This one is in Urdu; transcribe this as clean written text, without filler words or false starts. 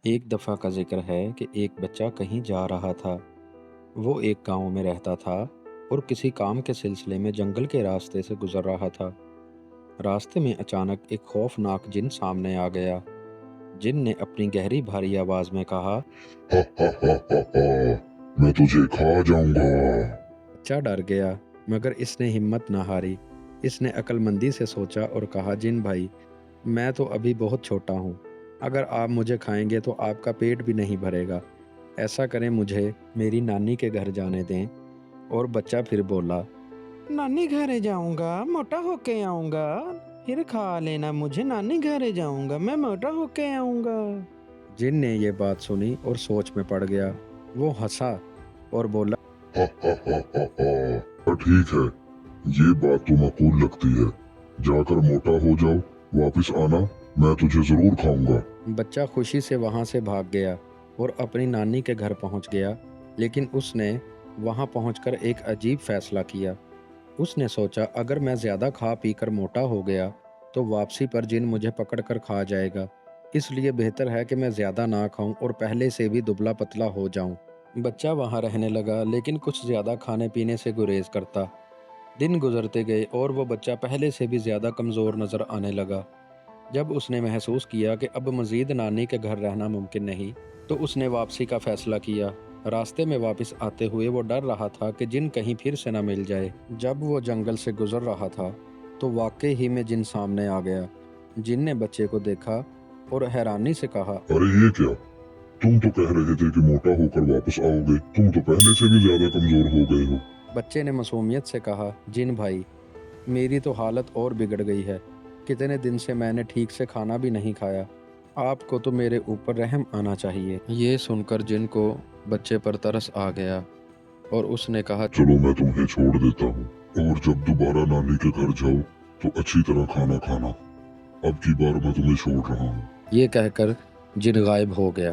ایک دفعہ کا ذکر ہے کہ ایک بچہ کہیں جا رہا تھا۔ وہ ایک گاؤں میں رہتا تھا اور کسی کام کے سلسلے میں جنگل کے راستے سے گزر رہا تھا۔ راستے میں اچانک ایک خوفناک جن سامنے آ گیا۔ جن نے اپنی گہری بھاری آواز میں کہا، ہا ہا ہا ہا ہا، میں تجھے کھا جاؤں گا۔ بچہ ڈر گیا مگر اس نے ہمت نہ ہاری۔ اس نے عقل مندی سے سوچا اور کہا، جن بھائی، میں تو ابھی بہت چھوٹا ہوں۔ اگر آپ مجھے کھائیں گے تو آپ کا پیٹ بھی نہیں بھرے گا۔ ایسا کریں، مجھے میری نانی کے گھر جانے دیں۔ اور بچہ پھر بولا، نانی گھر جاؤں گا، موٹا ہو کے آؤں گا، پھر کھا لینا مجھے، نانی گھر جاؤں گا، میں موٹا ہو کے آؤں گا۔ جن نے یہ بات سنی اور سوچ میں پڑ گیا۔ وہ ہنسا اور بولا، ہا ہا ہا ہا ہا، ٹھیک ہے، یہ بات تو معقول لگتی ہے۔ جا کر موٹا ہو جاؤ، واپس آنا، میں تجھے ضرور کھاؤں گا۔ بچہ خوشی سے وہاں سے بھاگ گیا اور اپنی نانی کے گھر پہنچ گیا، لیکن اس نے وہاں پہنچ کر ایک عجیب فیصلہ کیا۔ اس نے سوچا، اگر میں زیادہ کھا پی کر موٹا ہو گیا تو واپسی پر جن مجھے پکڑ کر کھا جائے گا، اس لیے بہتر ہے کہ میں زیادہ نہ کھاؤں اور پہلے سے بھی دبلا پتلا ہو جاؤں۔ بچہ وہاں رہنے لگا، لیکن کچھ زیادہ کھانے پینے سے گریز کرتا۔ دن گزرتے گئے اور وہ بچہ پہلے سے بھی زیادہ کمزور نظر آنے لگا۔ جب اس نے محسوس کیا کہ اب مزید نانی کے گھر رہنا ممکن نہیں، تو اس نے واپسی کا فیصلہ کیا۔ راستے میں واپس آتے ہوئے وہ ڈر رہا تھا کہ جن کہیں پھر سے نہ مل جائے۔ جب وہ جنگل سے گزر رہا تھا تو واقعی ہی میں جن سامنے آ گیا۔ جن نے بچے کو دیکھا اور حیرانی سے کہا، ارے یہ کیا؟ تم تو کہہ رہے تھے کہ موٹا ہو کر واپس آؤ گے، تم تو پہلے سے بھی زیادہ کمزور ہو گئے ہو۔ بچے نے معصومیت سے کہا، جن بھائی، میری تو حالت اور بگڑ گئی ہے۔ کتنے دن سے میں نے ٹھیک سے کھانا بھی نہیں کھایا۔ آپ کو تو میرے اوپر رحم آنا چاہیے۔ یہ سن کر جن کو بچے پر ترس آ گیا اور اس نے کہا، چلو میں تمہیں چھوڑ دیتا ہوں، اور جب دوبارہ نانی کے گھر جاؤ تو اچھی طرح کھانا کھانا۔ اب کی بار میں تمہیں چھوڑ رہا ہوں۔ یہ کہہ کر جن غائب ہو گیا۔